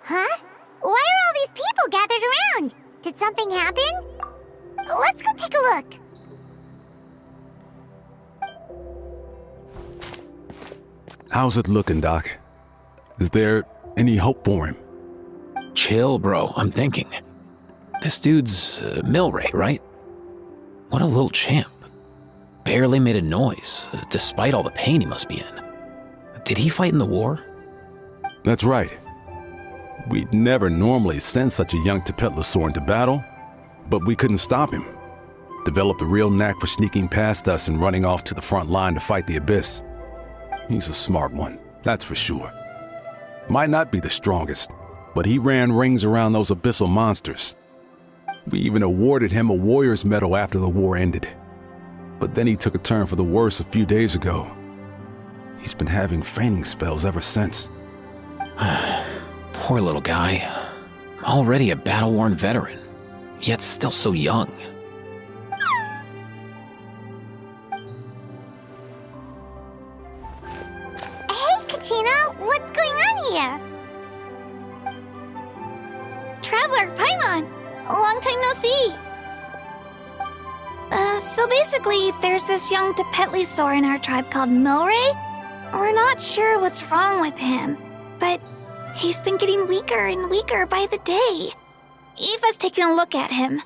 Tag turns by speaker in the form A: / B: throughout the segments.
A: Huh? Why are all these people gathered around? Did something happen? Let's go take a look.
B: How's it looking, Doc? Is there any hope for him?
C: Chill, bro. I'm thinking. This dude's Milray, right? What a little champ. Barely made a noise, despite all the pain he must be in. Did he fight in the war?
B: That's right. We'd never normally send such a young Saurian into battle, but we couldn't stop him. Developed a real knack for sneaking past us and running off to the front line to fight the Abyss. He's a smart one, that's for sure. Might not be the strongest, but he ran rings around those abyssal monsters. We even awarded him a warrior's medal after the war ended. But then he took a turn for the worse a few days ago. He's been having fainting spells ever since.
C: Poor little guy. Already a battle-worn veteran, yet still so young.
A: Hey, Kachina, what's going on here?
D: Traveler, Paimon! Long time no see! So basically, there's this young Saurian in our tribe called Milray. We're not sure what's wrong with him, but he's been getting weaker and weaker by the day. Eva's taking a look at him.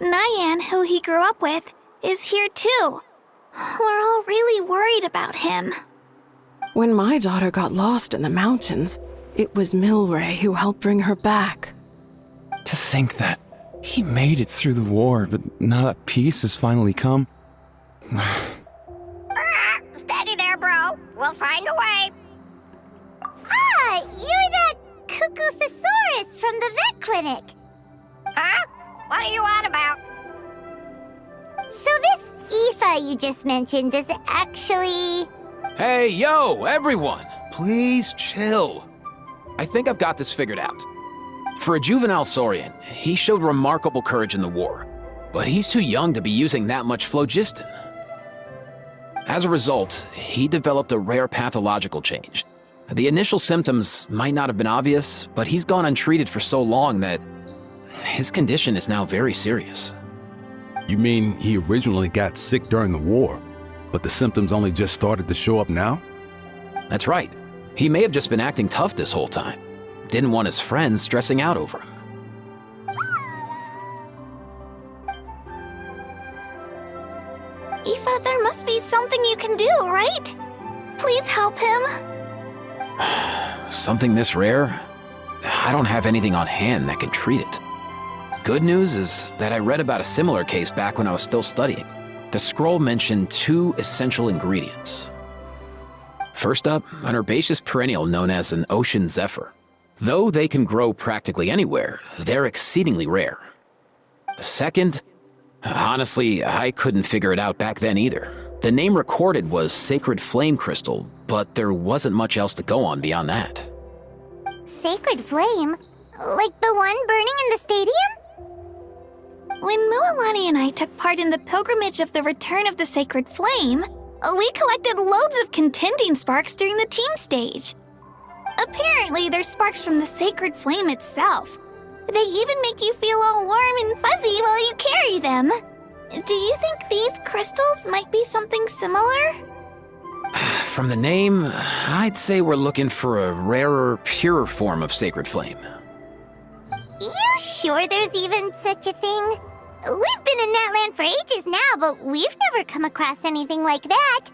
D: Nyan, who he grew up with, is here too. We're all really worried about him.
E: When my daughter got lost in the mountains, it was Milray who helped bring her back.
F: To think that he made it through the war, but now that peace has finally come.
A: Steady there, bro. We'll find a way. Ah, you're that Cuckoo-thesaurus from the vet clinic.
D: Huh? What are you on about?
A: So this Aoife you just mentioned is actually...
C: Hey, yo, everyone! Please chill. I think I've got this figured out. For a juvenile Saurian, he showed remarkable courage in the war, but he's too young to be using that much phlogiston. As a result, he developed a rare pathological change. The initial symptoms might not have been obvious, but he's gone untreated for so long that his condition is now very serious.
B: You mean he originally got sick during the war, but the symptoms only just started to show up now?
C: That's right. He may have just been acting tough this whole time. Didn't want his friends stressing out over him.
D: Aoife, there must be something you can do, right? Please help him.
C: Something this rare? I don't have anything on hand that can treat it. Good news is that I read about a similar case back when I was still studying. The scroll mentioned 2 essential ingredients. First up, an herbaceous perennial known as an ocean zephyr. Though they can grow practically anywhere, they're exceedingly rare. Second, honestly, I couldn't figure it out back then either. The name recorded was Sacred Flame Crystal, but there wasn't much else to go on beyond that.
A: Sacred Flame? Like the one burning in the stadium?
D: When Mualani and I took part in the pilgrimage of the Return of the Sacred Flame, we collected loads of contending sparks during the team stage. Apparently, they're sparks from the Sacred Flame itself. They even make you feel all warm and fuzzy while you carry them. Do you think these crystals might be something similar?
C: From the name, I'd say we're looking for a rarer, purer form of Sacred Flame.
A: You sure there's even such a thing? We've been in that land for ages now, but we've never come across anything like that.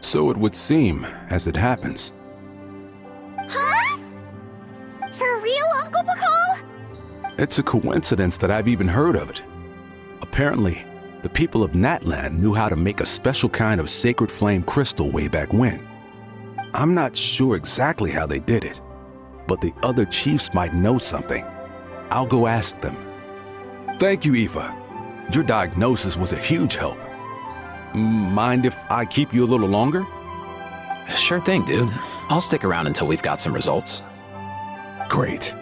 B: So it would seem, as it happens.
D: Huh? For real, Uncle Pakal?
B: It's a coincidence that I've even heard of it. Apparently, the people of Natland knew how to make a special kind of sacred flame crystal way back when. I'm not sure exactly how they did it, but the other chiefs might know something. I'll go ask them. Thank you, Aoife. Your diagnosis was a huge help. Mind if I keep you a little longer?
C: Sure thing, dude. I'll stick around until we've got some results.
B: Great.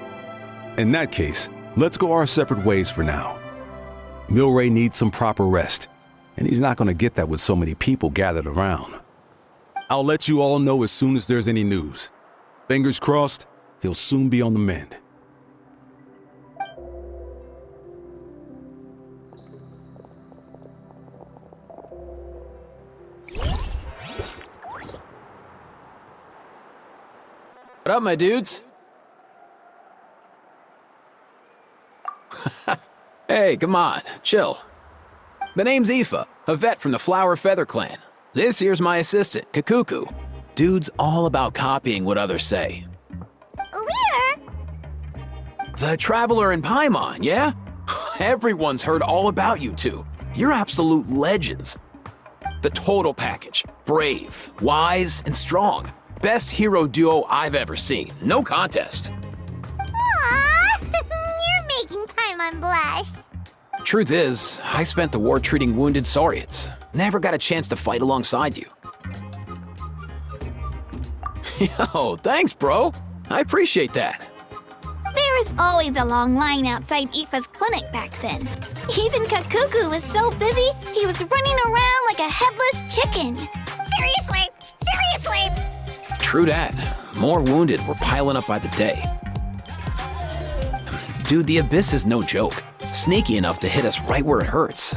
B: In that case, let's go our separate ways for now. Milray needs some proper rest, and he's not going to get that with so many people gathered around. I'll let you all know as soon as there's any news. Fingers crossed, he'll soon be on the mend.
C: What up, my dudes? Hey, come on, chill. The name's Aoife, a vet from the Flower Feather clan. This here's my assistant, Kakuku. Dude's all about copying what others say.
A: Where?
C: The Traveler in Paimon, yeah? Everyone's heard all about you two. You're absolute legends. The total package. Brave, wise, and strong. Best hero duo I've ever seen. No contest.
A: Aww, you're making Paimon blush.
C: Truth is, I spent the war treating wounded Saurians. Never got a chance to fight alongside you. Yo, thanks, bro. I appreciate that.
D: There was always a long line outside Aoife's clinic back then. Even Kakuku was so busy, he was running around like a headless chicken.
A: Seriously? Seriously?
C: True that. More wounded were piling up by the day. Dude, the Abyss is no joke. Sneaky enough to hit us right where it hurts.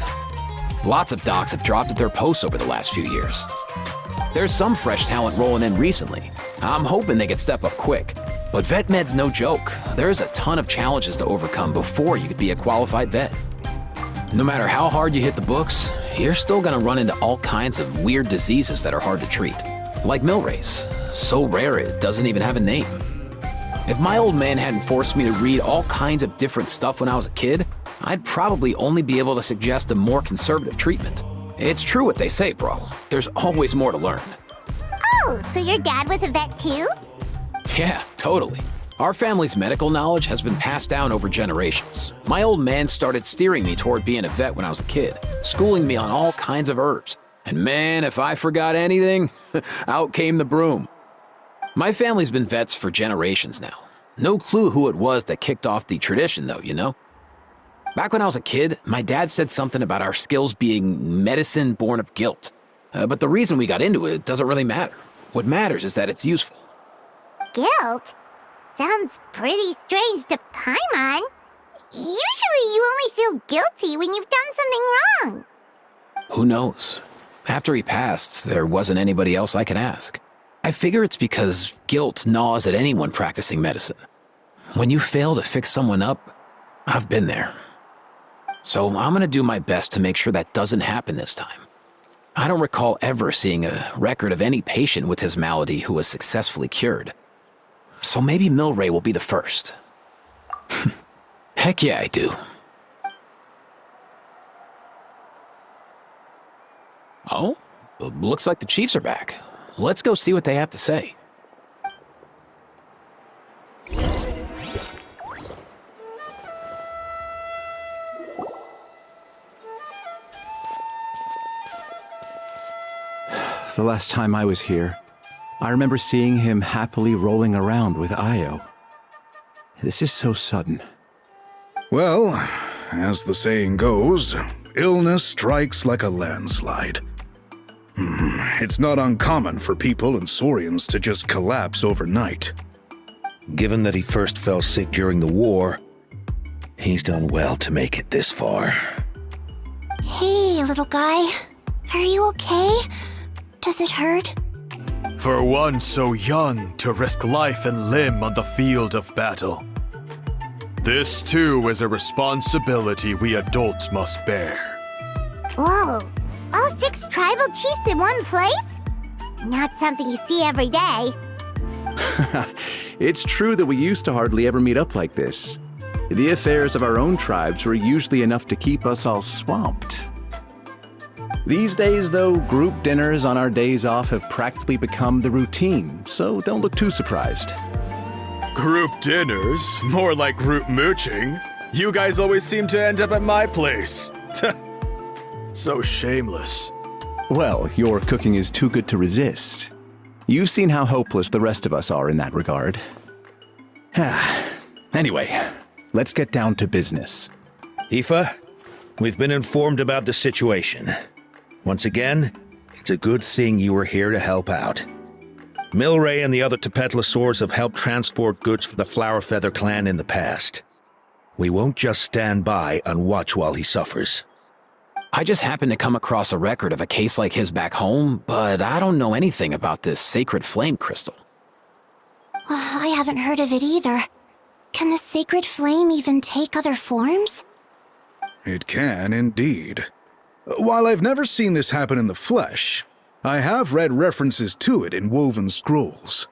C: Lots of docs have dropped at their posts over the last few years. There's some fresh talent rolling in recently. I'm hoping they could step up quick. But vet med's no joke. There's a ton of challenges to overcome before you could be a qualified vet. No matter how hard you hit the books, you're still gonna run into all kinds of weird diseases that are hard to treat. Like Milray's, so rare it doesn't even have a name. If my old man hadn't forced me to read all kinds of different stuff when I was a kid, I'd probably only be able to suggest a more conservative treatment. It's true what they say, bro. There's always more to learn.
A: Oh, so your dad was a vet too?
C: Yeah, totally. Our family's medical knowledge has been passed down over generations. My old man started steering me toward being a vet when I was a kid, schooling me on all kinds of herbs. And man, if I forgot anything, out came the broom. My family's been vets for generations now. No clue who it was that kicked off the tradition though, you know? Back when I was a kid, my dad said something about our skills being medicine born of guilt. But the reason we got into it doesn't really matter. What matters is that it's useful.
A: Guilt? Sounds pretty strange to Paimon. Usually you only feel guilty when you've done something wrong.
C: Who knows? After he passed, there wasn't anybody else I could ask. I figure it's because guilt gnaws at anyone practicing medicine. When you fail to fix someone up, I've been there. So I'm gonna do my best to make sure that doesn't happen this time. I don't recall ever seeing a record of any patient with his malady who was successfully cured. So maybe Milray will be the first. Heck yeah, I do. Oh, looks like the Chiefs are back. Let's go see what they have to say.
F: The last time I was here, I remember seeing him happily rolling around with Io. This is so sudden.
G: Well, as the saying goes, illness strikes like a landslide. It's not uncommon for people and Saurians to just collapse overnight. Given that he first fell sick during the war, he's done well to make it this far.
A: Hey, little guy. Are you okay? Does it hurt?
H: For one so young to risk life and limb on the field of battle. This too is a responsibility we adults must bear.
A: Whoa, all 6 tribal chiefs in one place? Not something you see every day.
I: It's true that we used to hardly ever meet up like this. The affairs of our own tribes were usually enough to keep us all swamped. These days, though, group dinners on our days off have practically become the routine, so don't look too surprised.
H: Group dinners? More like group mooching. You guys always seem to end up at my place. So shameless.
I: Well, your cooking is too good to resist.
F: You've seen how hopeless the rest of us are in that regard. Anyway, let's get down to business.
J: Aoife, we've been informed about the situation. Once again, it's a good thing you were here to help out. Milray and the other Tepetlosaurs have helped transport goods for the Flowerfeather clan in the past. We won't just stand by and watch while he suffers.
C: I just happened to come across a record of a case like his back home, but I don't know anything about this sacred flame crystal.
A: I haven't heard of it either. Can the sacred flame even take other forms?
G: It can indeed. While I've never seen this happen in the flesh, I have read references to it in woven scrolls.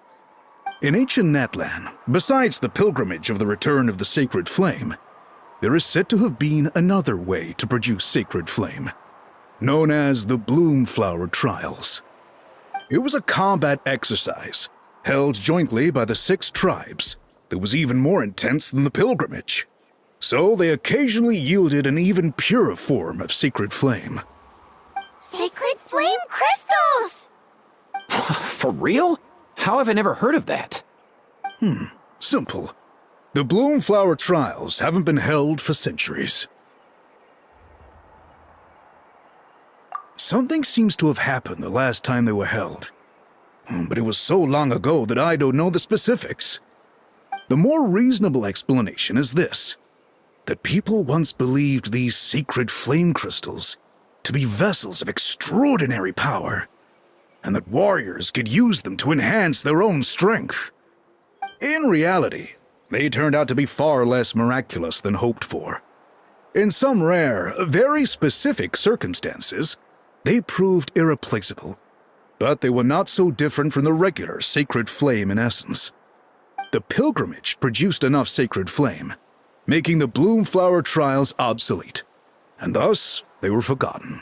G: In ancient Natlan, besides the pilgrimage of the return of the sacred flame, there is said to have been another way to produce sacred flame, known as the Bloomflower Trials. It was a combat exercise held jointly by the 6 tribes that was even more intense than the pilgrimage. So they occasionally yielded an even purer form of sacred flame.
A: Sacred flame crystals!
C: For real? How have I never heard of that?
G: Simple. The Bloomflower Trials haven't been held for centuries. Something seems to have happened the last time they were held. But it was so long ago that I don't know the specifics. The more reasonable explanation is this: that people once believed these sacred flame crystals to be vessels of extraordinary power, and that warriors could use them to enhance their own strength. In reality, they turned out to be far less miraculous than hoped for. In some rare, very specific circumstances, they proved irreplaceable, but they were not so different from the regular sacred flame in essence. The pilgrimage produced enough sacred flame, making the Bloomflower Trials obsolete, and thus they were forgotten.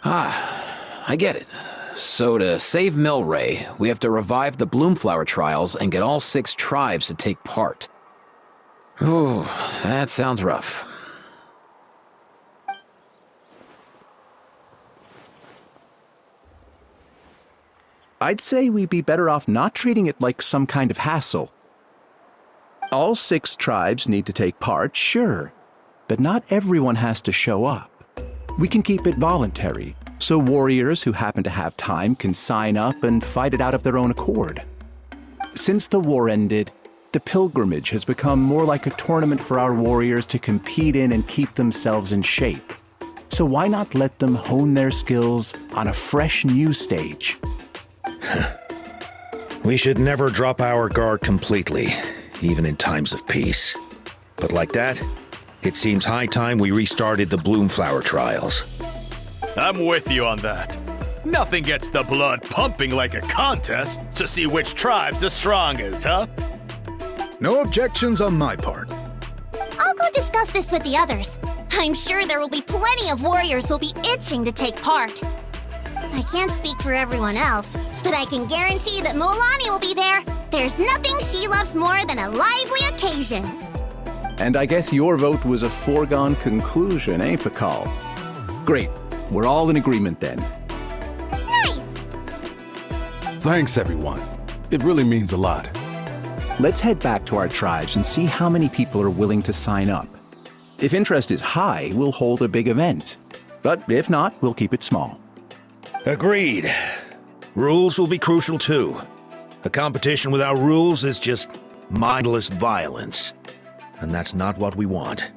C: I get it. So to save Milray, we have to revive the Bloomflower Trials and get all 6 tribes to take part. Ooh, that sounds rough.
F: I'd say we'd be better off not treating it like some kind of hassle. All 6 tribes need to take part, sure, but not everyone has to show up. We can keep it voluntary, so warriors who happen to have time can sign up and fight it out of their own accord. Since the war ended, the pilgrimage has become more like a tournament for our warriors to compete in and keep themselves in shape. So why not let them hone their skills on a fresh new stage?
J: We should never drop our guard completely, even in times of peace. But like that, it seems high time we restarted the Bloomflower Trials.
H: I'm with you on that. Nothing gets the blood pumping like a contest to see which tribe's the strongest, huh?
G: No objections on my part.
A: I'll go discuss this with the others. I'm sure there will be plenty of warriors who'll be itching to take part. I can't speak for everyone else, but I can guarantee that Molani will be there. There's nothing she loves more than a lively occasion.
F: And I guess your vote was a foregone conclusion, eh, Pakal? Great. We're all in agreement then.
A: Nice!
B: Thanks, everyone. It really means a lot.
F: Let's head back to our tribes and see how many people are willing to sign up. If interest is high, we'll hold a big event. But if not, we'll keep it small.
J: Agreed. Rules will be crucial too. A competition without rules is just mindless violence. And that's not what we want.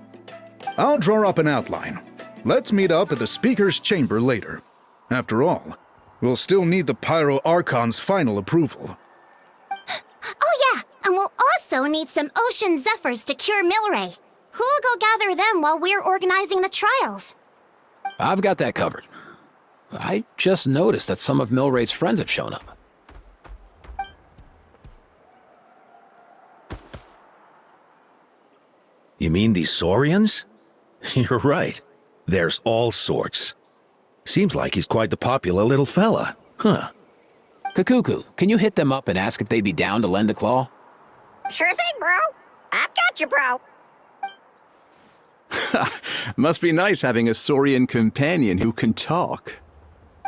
G: I'll draw up an outline. Let's meet up at the Speaker's Chamber later. After all, we'll still need the Pyro Archon's final approval.
A: Oh yeah, and we'll also need some Ocean Zephyrs to cure Milray. Who'll go gather them while we're organizing the trials?
C: I've got that covered. I just noticed that some of Milray's friends have shown up.
J: You mean these Saurians? You're right. There's all sorts. Seems like he's quite the popular little fella, huh?
C: Kakuku, can you hit them up and ask if they'd be down to lend a claw?
A: Sure thing, bro. I've got you, bro.
F: Must be nice having a Saurian companion who can talk.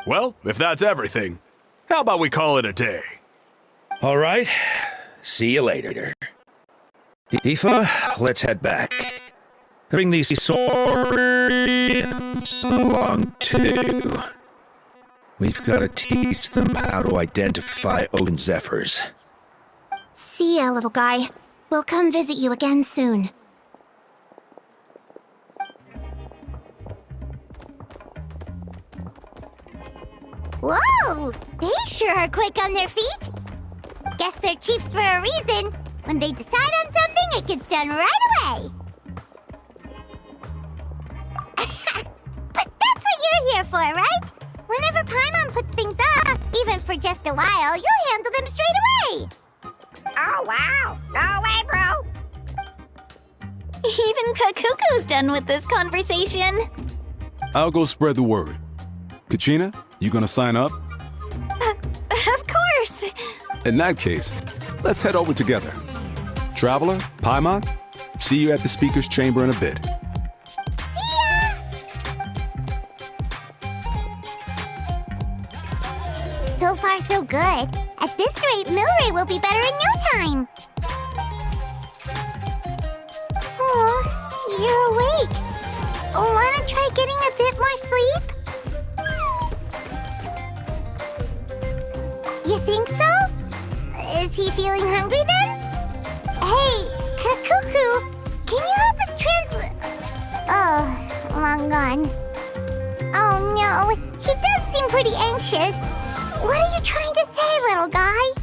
H: Well, if that's everything, How about we call it a day?
J: All right. See you later. Aoife, let's head back. Bring these Saurians along too. We've got to teach them how to identify Odin Zephyrs.
A: See ya, little guy. We'll come visit you again soon.
K: Whoa! They sure are quick on their feet. Guess they're chiefs for a reason. When they decide on something, it gets done right away. But that's what you're here for, right? Whenever Paimon puts things off, even for just a while, you'll handle them straight away. Oh, wow. No way, bro.
D: Even Kakuku's done with this conversation.
B: I'll go spread the word. Kachina, you gonna sign up?
D: Of course.
B: In that case, let's head over together. Traveler, Paimon, see you at the speaker's chamber in a bit.
K: See ya! So far, so good. At this rate, Milray will be better in no time. Oh, you're awake. Wanna try getting a bit more sleep? You think so? Is he feeling hungry then? Hey, Kakuku, can you help us Oh, long gone. Oh no, he does seem pretty anxious. What are you trying to say, little guy?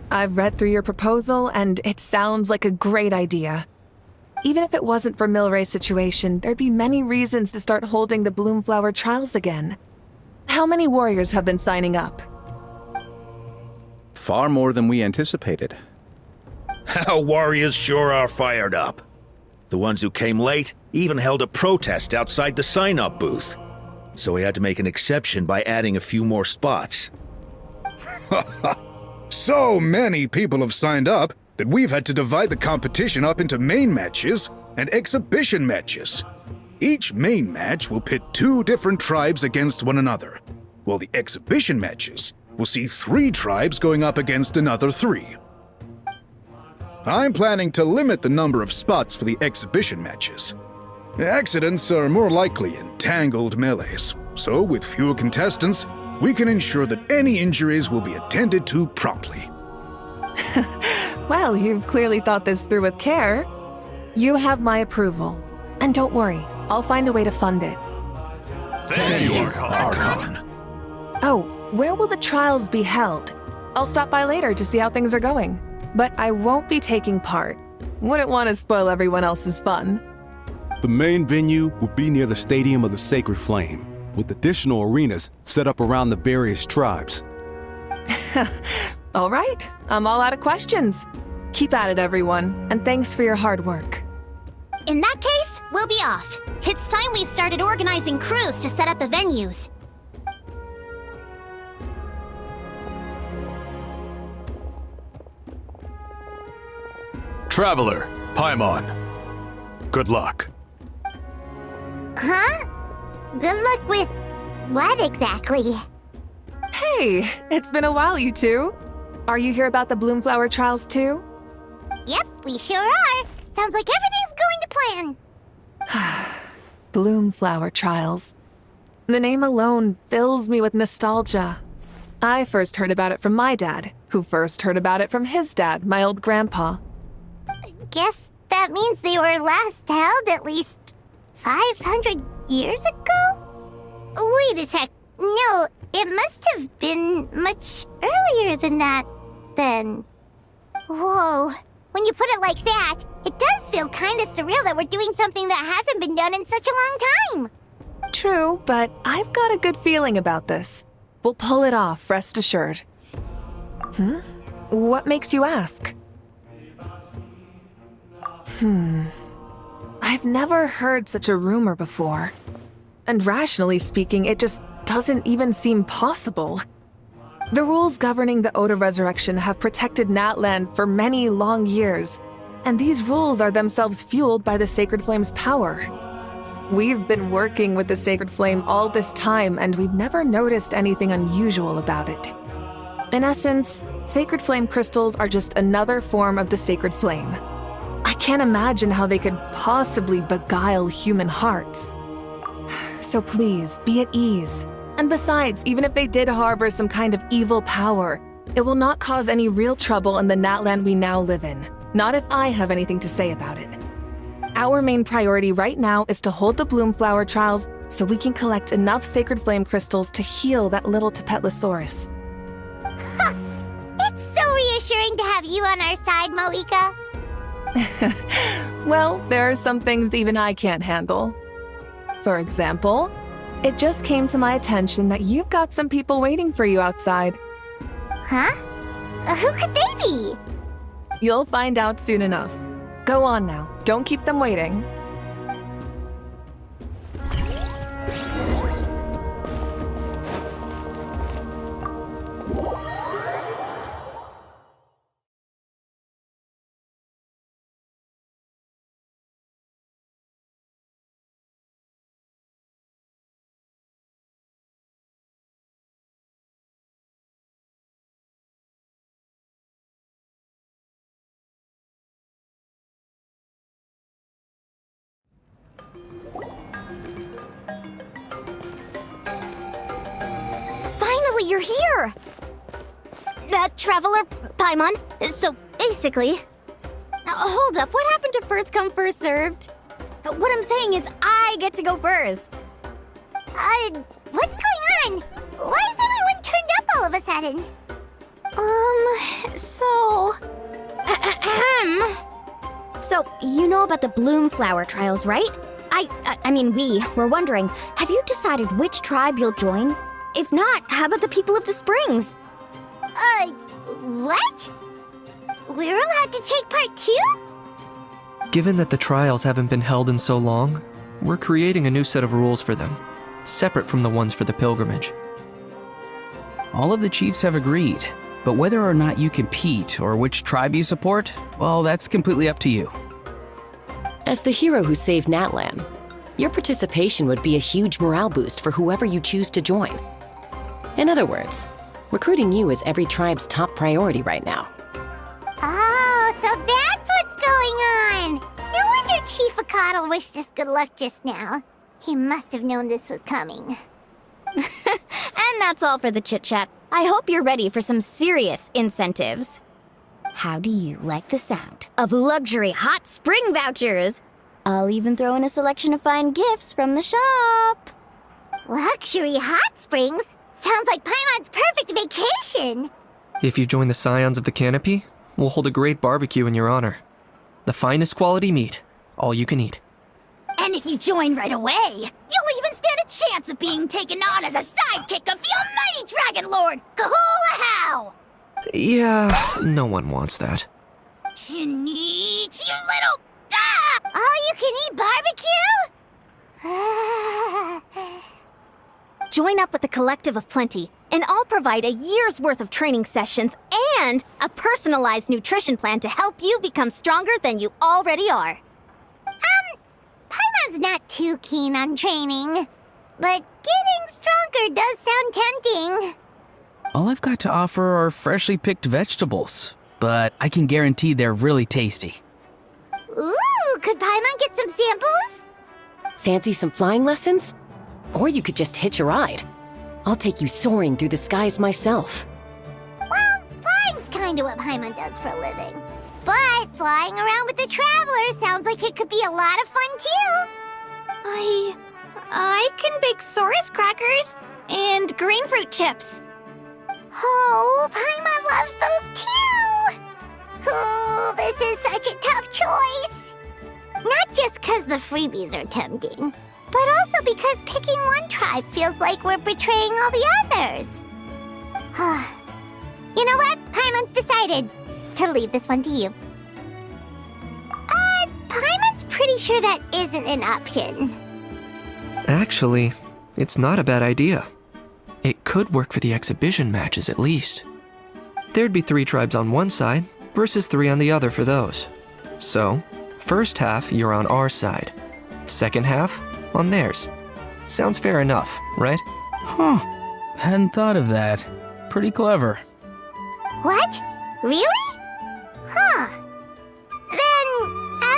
E: I've read through your proposal, and it sounds like a great idea. Even if it wasn't for Milray's situation, there'd be many reasons to start holding the Bloomflower trials again. How many warriors have been signing up?
I: Far more than we anticipated.
J: Our warriors sure are fired up. The ones who came late even held a protest outside the sign-up booth. So we had to make an exception by adding a few more spots.
G: So many people have signed up that we've had to divide the competition up into main matches and exhibition matches. Each main match will pit 2 different tribes against one another, while the exhibition matches will see 3 tribes going up against another 3. I'm planning to limit the number of spots for the exhibition matches. Accidents are more likely in tangled melees, so with fewer contestants, we can ensure that any injuries will be attended to promptly.
E: Well, you've clearly thought this through with care. You have my approval. And don't worry, I'll find a way to fund it.
H: Thank you, Archon.
E: Oh, where will the trials be held? I'll stop by later to see how things are going. But I won't be taking part. Wouldn't want to spoil everyone else's fun.
B: The main venue will be near the Stadium of the Sacred Flame, with additional arenas set up around the various tribes.
E: All right, I'm all out of questions. Keep at it, everyone, and thanks for your hard work.
A: In that case, we'll be off. It's time we started organizing crews to set up the venues.
H: Traveler, Paimon. Good luck.
K: Huh? Good luck with what exactly?
E: Hey, it's been a while, you two. Are you here about the Bloomflower trials too?
K: Yep, we sure are. Sounds like everything's going to plan.
E: Bloomflower trials. The name alone fills me with nostalgia. I first heard about it from my dad, who first heard about it from his dad, my old grandpa.
K: Guess that means they were last held at least 500 years ago? Wait a sec. No, it must have been much earlier than that, then. Whoa. When you put it like that, it does feel kind of surreal that we're doing something that hasn't been done in such a long time.
E: True, but I've got a good feeling about this. We'll pull it off, rest assured. What makes you ask? I've never heard such a rumor before. And rationally speaking, it just doesn't even seem possible. The rules governing the Oda resurrection have protected Natland for many long years, and these rules are themselves fueled by the Sacred Flame's power. We've been working with the Sacred Flame all this time, and we've never noticed anything unusual about it. In essence, Sacred Flame crystals are just another form of the Sacred Flame. I can't imagine how they could possibly beguile human hearts. So please, be at ease. And besides, even if they did harbor some kind of evil power, it will not cause any real trouble in the Natland we now live in. Not if I have anything to say about it. Our main priority right now is to hold the Bloomflower trials so we can collect enough Sacred Flame crystals to heal that little Tapetlosaurus.
K: It's so reassuring to have you on our side, Moika.
E: Well, there are some things even I can't handle. For example, it just came to my attention that you've got some people waiting for you outside.
K: Huh? Who could they be?
E: You'll find out soon enough. Go on now, don't keep them waiting.
D: Finally, you're here! Traveler Paimon, so basically... hold up, what happened to first come, first served? What I'm saying is I get to go first.
K: What's going on? Why is everyone turned up all of a sudden?
D: So...
L: So, you know about the Bloom Flower trials, right? I mean, we were wondering, have you decided which tribe you'll join? If not, how about the people of the Springs?
K: What? We're allowed to take part too?
M: Given that the trials haven't been held in so long, we're creating a new set of rules for them, separate from the ones for the pilgrimage.
C: All of the chiefs have agreed, but whether or not you compete or which tribe you support, well, that's completely up to you.
N: As the hero who saved Natlan, your participation would be a huge morale boost for whoever you choose to join. In other words, recruiting you is every tribe's top priority right now.
K: Oh, so that's what's going on! No wonder Chief Akatl wished us good luck just now. He must have known this was coming.
L: And that's all for the chit-chat. I hope you're ready for some serious incentives. How do you like the sound of luxury hot spring vouchers? I'll even throw in a selection of fine gifts from the shop.
K: Luxury hot springs? Sounds like Paimon's perfect vacation!
M: If you join the Scions of the Canopy, we'll hold a great barbecue in your honor. The finest quality meat, all you can eat.
D: And if you join right away, you'll even stand a chance of being taken on as a sidekick of the almighty Dragon Lord, Kahula!
M: Yeah, no one wants that.
D: You little...
K: All-you-can-eat barbecue?
A: Join up with the Collective of Plenty, and I'll provide a year's worth of training sessions and a personalized nutrition plan to help you become stronger than you already are.
K: Paimon's not too keen on training, but getting stronger does sound tempting.
C: All I've got to offer are freshly picked vegetables, but I can guarantee they're really tasty.
K: Ooh, could Paimon get some samples?
N: Fancy some flying lessons? Or you could just hitch a ride. I'll take you soaring through the skies myself.
K: Well, flying's kinda what Paimon does for a living. But flying around with the Traveler sounds like it could be a lot of fun too.
D: I can bake Saurus crackers and green fruit chips.
K: Oh, Paimon loves those too! Oh, this is such a tough choice. Not just because the freebies are tempting, but also because picking one tribe feels like we're betraying all the others. You know what? Paimon's decided to leave this one to you. Paimon's pretty sure that isn't an option.
M: Actually, it's not a bad idea. It could work for the exhibition matches at least. There'd be 3 tribes on one side versus 3 on the other for those. So, first half you're on our side, second half on theirs. Sounds fair enough, right?
C: Huh. Hadn't thought of that. Pretty clever.
K: What? Really? Huh. Then,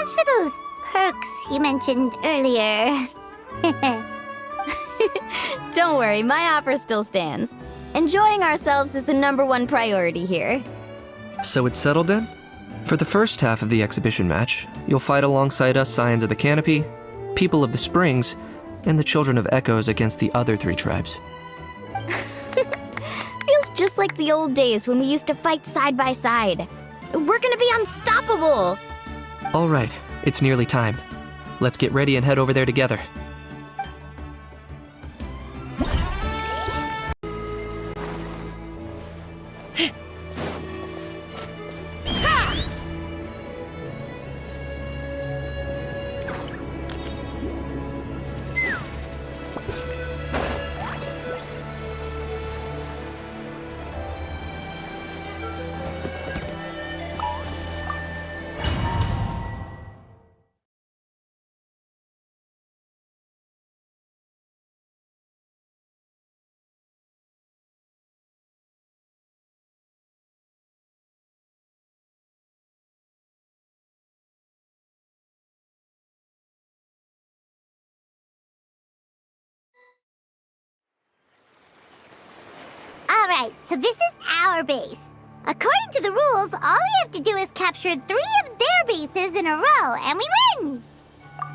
K: as for those perks you mentioned earlier...
L: Don't worry, my offer still stands. Enjoying ourselves is the #1 priority here.
M: So it's settled then? For the first half of the exhibition match, you'll fight alongside us Scions of the Canopy, People of the Springs, and the Children of Echoes against the other 3 tribes.
L: Feels just like the old days when we used to fight side by side. We're gonna be unstoppable!
M: All right, it's nearly time. Let's get ready and head over there together.
K: Alright, so this is our base. According to the rules, all we have to do is capture 3 of their bases in a row, and we win!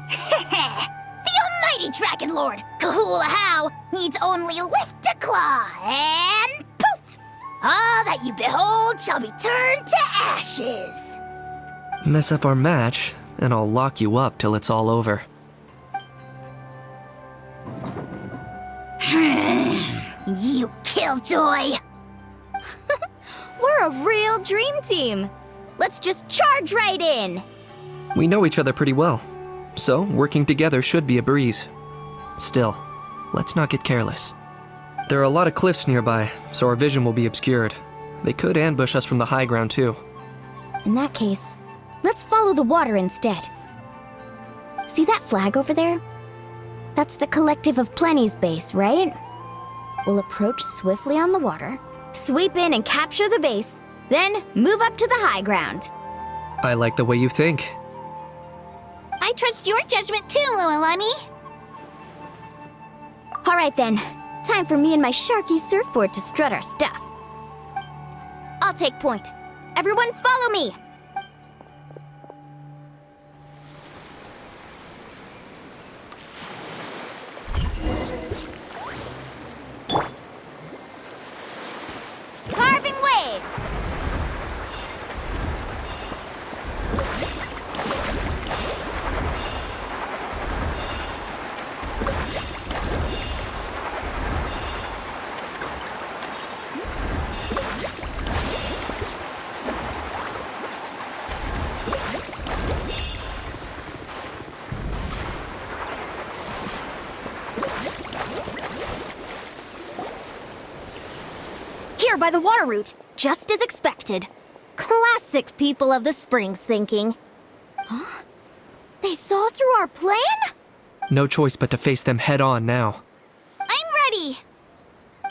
D: The almighty Dragon Lord, Kahula needs only lift a claw, and poof! All that you behold shall be turned to ashes.
M: Mess up our match, and I'll lock you up till it's all over.
A: You killjoy!
L: We're a real dream team. Let's just charge right in.
M: We know each other pretty well, so working together should be a breeze. Still, let's not get careless. There are a lot of cliffs nearby, so our vision will be obscured. They could ambush us from the high ground too.
L: In that case, let's follow the water instead. See that flag over there? That's the Collective of Plenty's base, right? We'll approach swiftly on the water, sweep in and capture the base, then move up to the high ground.
M: I like the way you think.
D: I trust your judgment too, Mualani.
L: All right then, time for me and my Sharky surfboard to strut our stuff. I'll take point. Everyone follow me! Carving waves!
A: Here by the water route, just as expected. Classic people of the Springs thinking.
L: Huh? They saw through our plan?
M: No choice but to face them head on now.
A: I'm ready!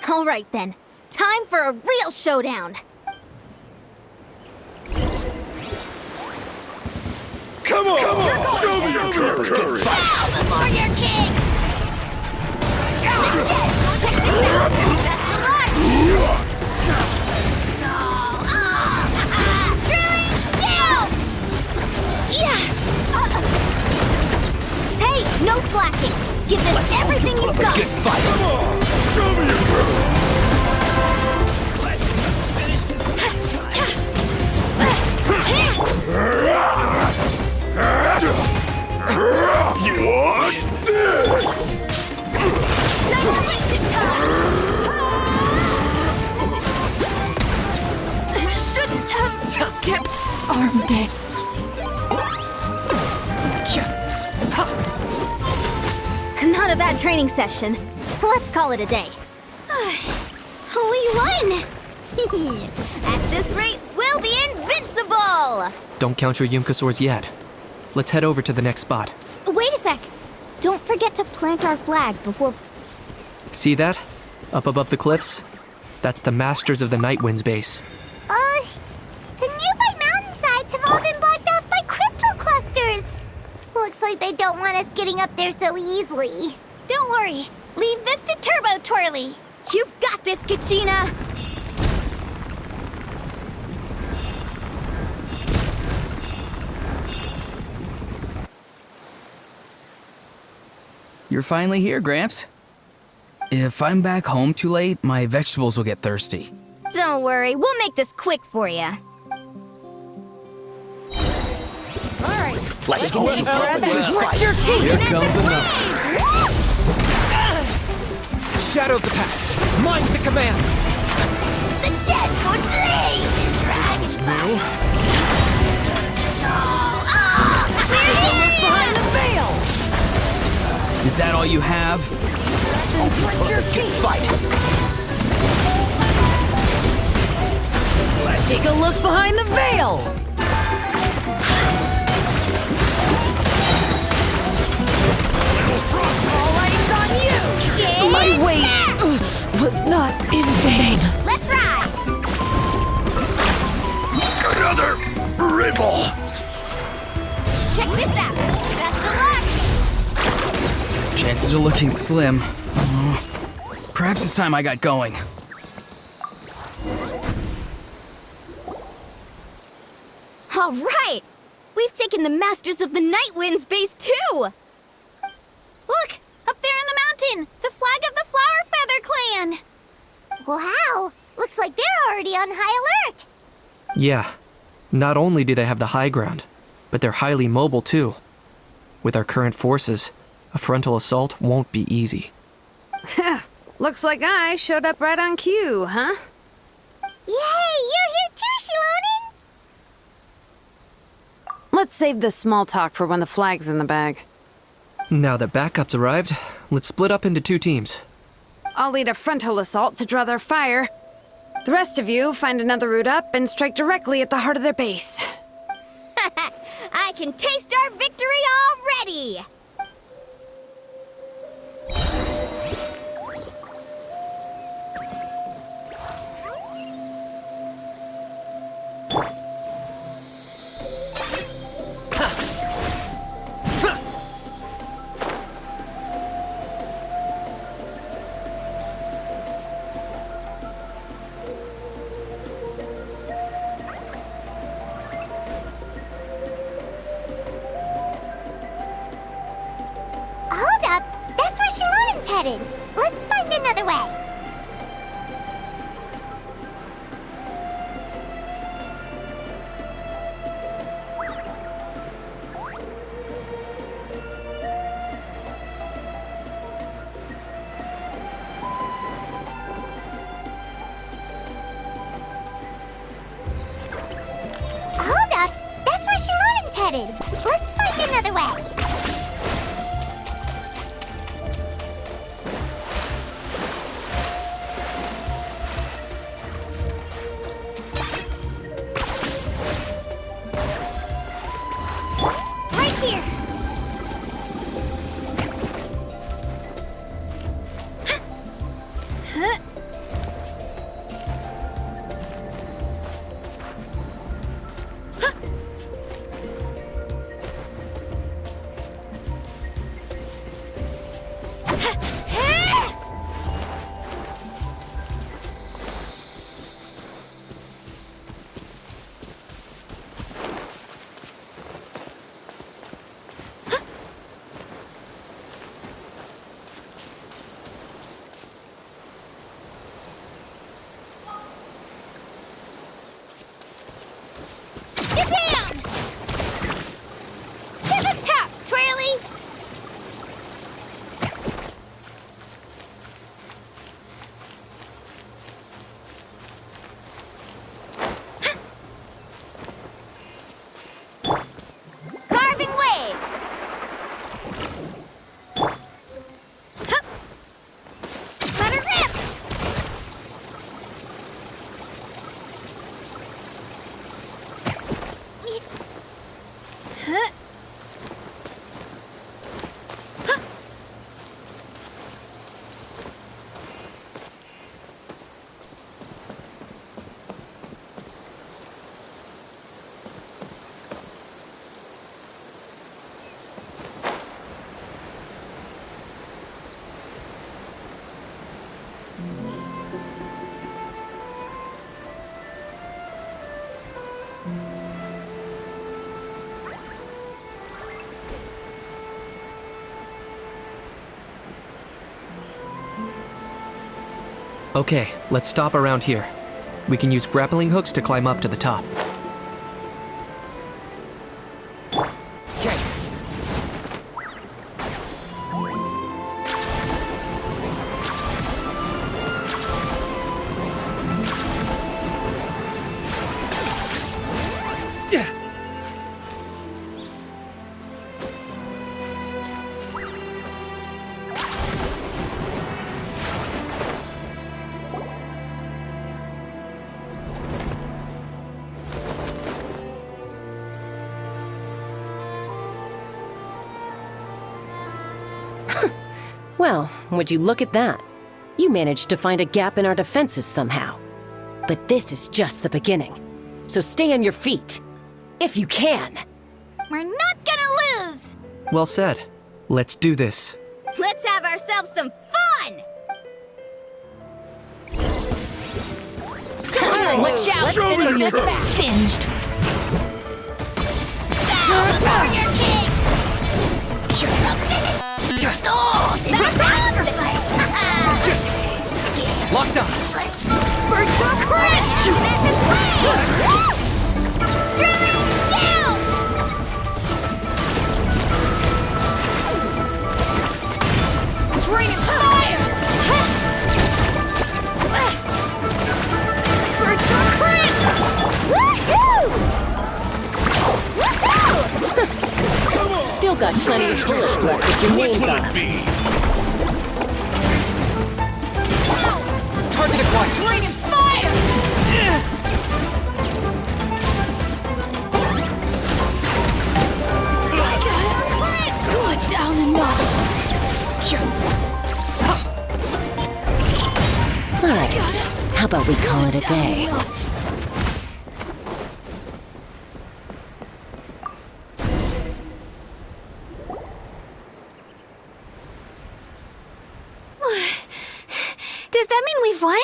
A: All right then, time for a real showdown.
G: Come on! Show me your courage!
A: Bow before your king! Check this out! Best of luck! Drilling down! Yeah! Hey, no slacking! Give this everything you've got!
J: Good fight!
G: Come on! Show me your courage!
J: Let's finish this next time!
G: Watch this!
A: Demolition time!
E: Shouldn't have just kept armed it.
A: Not a bad training session. Let's call it a day.
L: We won! At this rate, we'll be invincible!
M: Don't count your Yumkasaurs yet. Let's head over to the next spot.
L: Wait a sec! Don't forget to plant our flag before...
M: See that? Up above the cliffs? That's the Masters of the Night Wind's base.
K: The nearby mountainsides have all been blocked off by crystal clusters. Looks like they don't want us getting up there so easily.
D: Don't worry. Leave this to Turbo Twirly.
L: You've got this, Kachina!
O: You're finally here, Gramps. If I'm back home too late, my vegetables will get thirsty.
L: Don't worry, we'll make this quick for you.
J: Let's go!
E: Grit your teeth!
J: Here comes another.
M: Shadow of the past! Mine to command!
A: The dead would bleed!
J: New?
A: Take a look behind the veil!
O: Is that all you have?
A: Grit your teeth!
J: Fight!
E: Take a look behind the veil! All eyes on you! My weight was not in vain.
L: Let's ride!
G: Another ripple!
L: Check this out! Best of luck!
O: Chances are looking slim. Perhaps it's time I got going.
L: All right! We've taken the Masters of the Night Wind's base too!
D: Look! Up there in the mountain! The flag of the Flower Feather Clan!
K: Wow! Looks like they're already on high alert.
M: Yeah. Not only do they have the high ground, but they're highly mobile too. With our current forces, a frontal assault won't be easy.
P: Looks like I showed up right on cue, huh?
K: Yay, you're here too, Shilonen!
P: Let's save this small talk for when the flag's in the bag.
M: Now that backup's arrived, let's split up into 2 teams.
P: I'll lead a frontal assault to draw their fire. The rest of you find another route up and strike directly at the heart of their base.
L: I can taste our victory already!
K: Hold up! That's where Shilonen's headed! Let's find another way! Hold up! That's where Shilonen's headed! Let's find another way!
L: Right here! Get down! To the top, Twirly! Carving waves! Hup. Let her rip! Huh?
M: Okay, let's stop around here. We can use grappling hooks to climb up to the top.
N: Well, would you look at that? You managed to find a gap in our defenses somehow. But this is just the beginning. So stay on your feet. If you can.
L: We're not gonna lose!
M: Well said. Let's do this.
L: Let's have ourselves some fun!
N: Watch out!
L: Let's finish this back!
N: Singed!
L: Warrior King!
M: Locked up!
L: Bird Dog Crash! Shoot at the flame! Drill down!
N: got plenty of bullets left with your names on them.
O: Target acquired.
D: Bring in fire! Go down a notch.
N: Alright, how about we call it a day?
D: Does that mean we've won?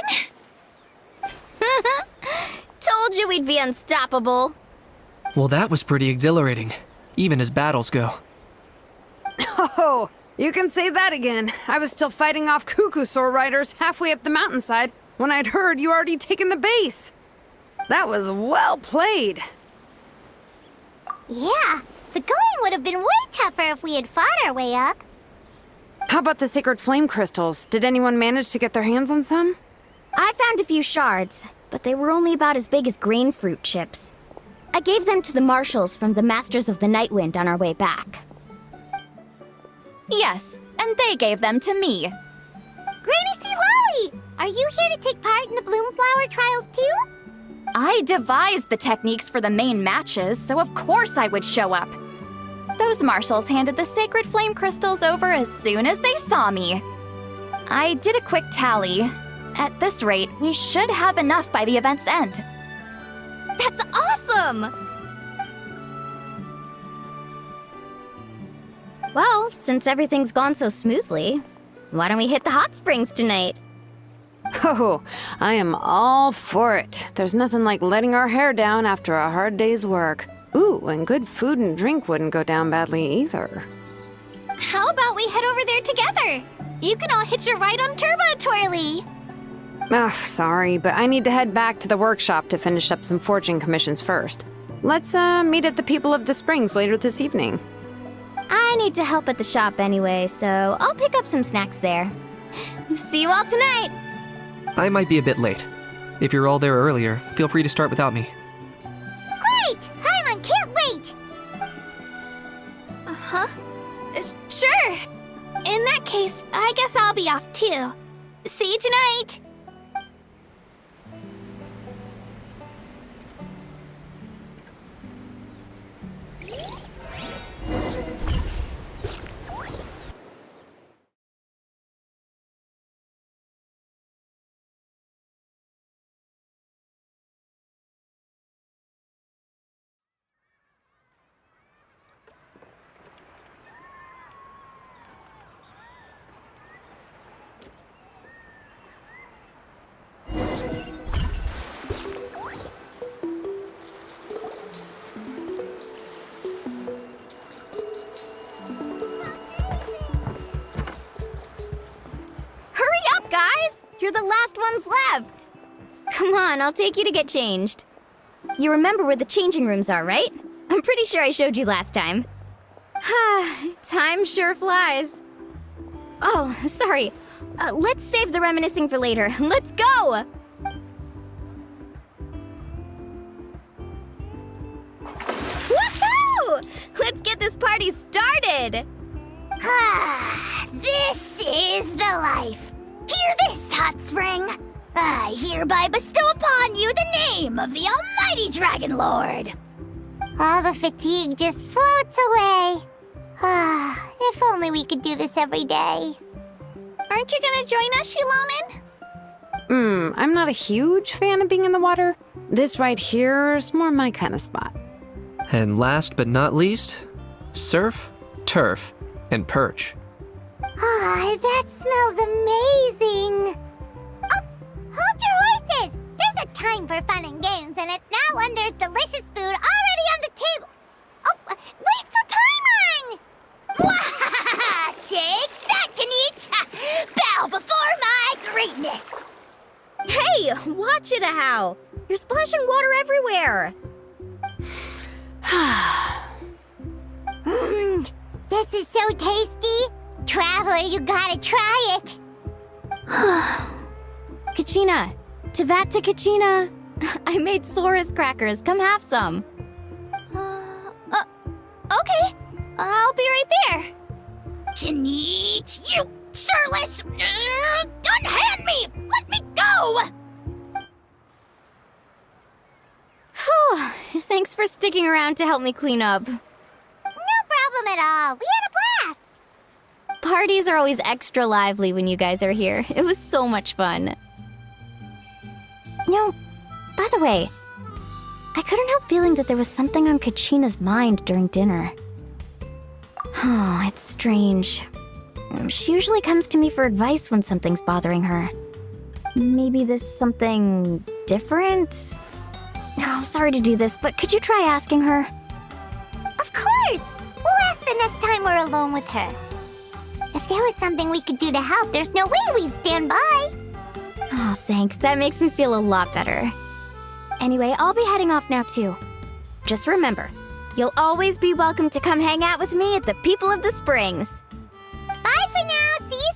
L: Told you we'd be unstoppable.
M: Well, that was pretty exhilarating, even as battles go.
P: Oh, you can say that again. I was still fighting off Cuckoosaur riders halfway up the mountainside when I'd heard you already taken the base. That was well played.
K: Yeah, the going would have been way tougher if we had fought our way up.
P: How about the sacred flame crystals? Did anyone manage to get their hands on some?
L: I found a few shards, but they were only about as big as grain fruit chips. I gave them to the marshals from the Masters of the Nightwind on our way back.
Q: Yes, and they gave them to me.
K: Granny C. Lolly! Are you here to take part in the Bloomflower trials too?
Q: I devised the techniques for the main matches, so of course I would show up. Those marshals handed the sacred flame crystals over as soon as they saw me. I did a quick tally. At this rate, we should have enough by the event's end.
L: That's awesome! Well, since everything's gone so smoothly, why don't we hit the hot springs tonight?
P: Oh, I am all for it. There's nothing like letting our hair down after a hard day's work. Ooh, and good food and drink wouldn't go down badly either.
D: How about we head over there together? You can all hitch a ride on Turbo Twirly.
P: Ugh, sorry, but I need to head back to the workshop to finish up some forging commissions first. Let's meet at the People of the Springs later this evening.
L: I need to help at the shop anyway, so I'll pick up some snacks there. See you all tonight!
M: I might be a bit late. If you're all there earlier, feel free to start without me.
K: Great! Paimon can't wait!
D: Huh? Sure. In that case, I guess I'll be off too. See you tonight.
L: You're the last ones left! Come on, I'll take you to get changed. You remember where the changing rooms are, right? I'm pretty sure I showed you last time. Time sure flies. Oh, sorry. Let's save the reminiscing for later. Let's go! Woohoo! Let's get this party started!
K: This is the life. Hear this, Hot Spring. I hereby bestow upon you the name of the Almighty Dragon Lord. All the fatigue just floats away. If only we could do this every day.
D: Aren't you gonna join us, Shilonen?
P: I'm not a huge fan of being in the water. This right here is more my kind of spot.
M: And last but not least, surf, turf, and perch.
K: That smells amazing. Oh, hold your horses. There's a time for fun and games, and it's now when there's delicious food already on the table. Oh, wait for Paimon! Take that, Kanich! Bow before my greatness!
L: Hey, watch it, Ahow! You're splashing water everywhere!
K: This is so tasty! Traveler, you gotta try it!
L: Kachina! Tevat to Kachina! I made Saurus crackers, come have some!
D: Okay. I'll be right there.
L: Janine, you shirtless! Unhand me! Let me go! Whew, thanks for sticking around to help me clean up.
K: No problem at all. We had a blast.
L: Parties are always extra lively when you guys are here. It was so much fun. By the way, I couldn't help feeling that there was something on Kachina's mind during dinner. Oh, it's strange. She usually comes to me for advice when something's bothering her. Maybe this something different? Oh, sorry to do this, but could you try asking her?
K: Of course! We'll ask the next time we're alone with her. If there was something we could do to help, there's no way we'd stand by.
L: Oh, thanks. That makes me feel a lot better. Anyway, I'll be heading off now, too. Just remember, you'll always be welcome to come hang out with me at the People of the Springs.
K: Bye for now. See you